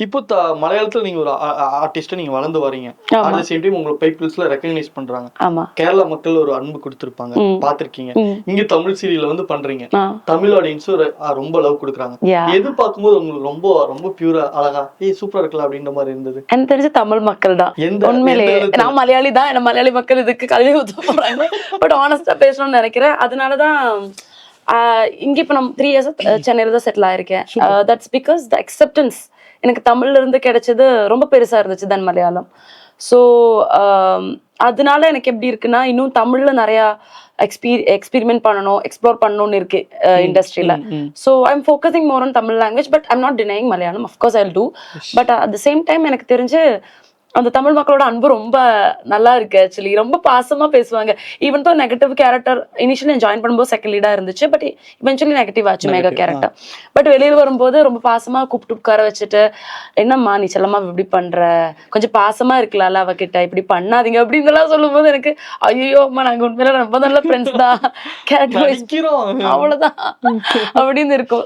இப்போ மலையாளத்துல நீங்க ஒரு ஆர்டிஸ்டா நீங்க வளர்ந்து வரீங்க. ஆமா. அட் தி சேம் டைம் உங்க பீப்பிள்ஸ்ல ரெகக்னைஸ் பண்றாங்க. ஆமா. கேரளா மக்கள் ஒரு அன்பு கொடுத்திருப்பாங்க, பாத்திருக்கீங்க. இங்க தமிழ் சீரியல்ல வந்து பண்றீங்க, தமிழ் ஆடியன்ஸும் ரொம்ப லவ் கொடுக்குறாங்க. எது பார்க்கும்போது உங்களுக்கு ரொம்ப ரொம்ப பியூரா அழகா சூப்பரா இருக்கலாம் அப்படின்ற மாதிரி இருந்தது? எனக்கு தெரிஞ்ச தமிழ் மக்கள் தான். உண்மையிலேயே நான் மலையாளி தான், என்ன மலையாளி மக்கள் இதுக்கு கல்வி ஊத்த போறாங்க. பட் ஆனஸ்டா பேசணும்னு நினைக்கிறேன். அதனாலதான் இங்க இப்ப நம்ம 3 years சென்னையில தான் செட்டில் ஆயிருக்கேன். தட்ஸ் பிகாஸ் த அக்செப்டன்ஸ் எனக்கு தமிழ்ல இருந்து கிடைச்சது ரொம்ப பெருசா இருந்துச்சு தன் மலையாளம். ஸோ அதனால எனக்கு எப்படி இருக்குன்னா, இன்னும் தமிழ்ல நிறைய எக்ஸ்பீரிமெண்ட் பண்ணணும், எக்ஸ்ப்ளோர் பண்ணணும்னு இருக்கு இண்டஸ்ட்ரியில. So I'm focusing more on Tamil language, but I'm not denying Malayalam. Of course I will do. But at the same time எனக்கு தெரிஞ்சு அந்த தமிழ் மக்களோட அன்பு ரொம்ப நல்லா இருக்கு. ஆக்சுவலி ரொம்ப பாசமா பேசுவாங்க. Even though negative character initially join பண்ணும்போது செகண்ட் லீடா இருந்துச்சு, பட் இவென்ச்சுவலி நெகட்டிவ் ஆச்சு மேகா கேரக்டர். பட் வெளியில வரும்போது ரொம்ப பாசமா கூப்பிட்டு உட்கார வச்சுட்டு, என்னம்மா நீ செல்லம்மா இப்படி பண்ற, கொஞ்சம் பாசமா இருக்கலாம்ல அவகிட்ட, இப்படி பண்ணாதீங்க அப்படின்னுலாம் சொல்லும் போது எனக்கு ஐயோ அம்மா நாங்க உண்மையில ரொம்ப நல்ல ஃப்ரெண்ட்ஸ் தான், கேரக்டர் அவ்வளவுதான் அப்படின்னு இருக்கும்.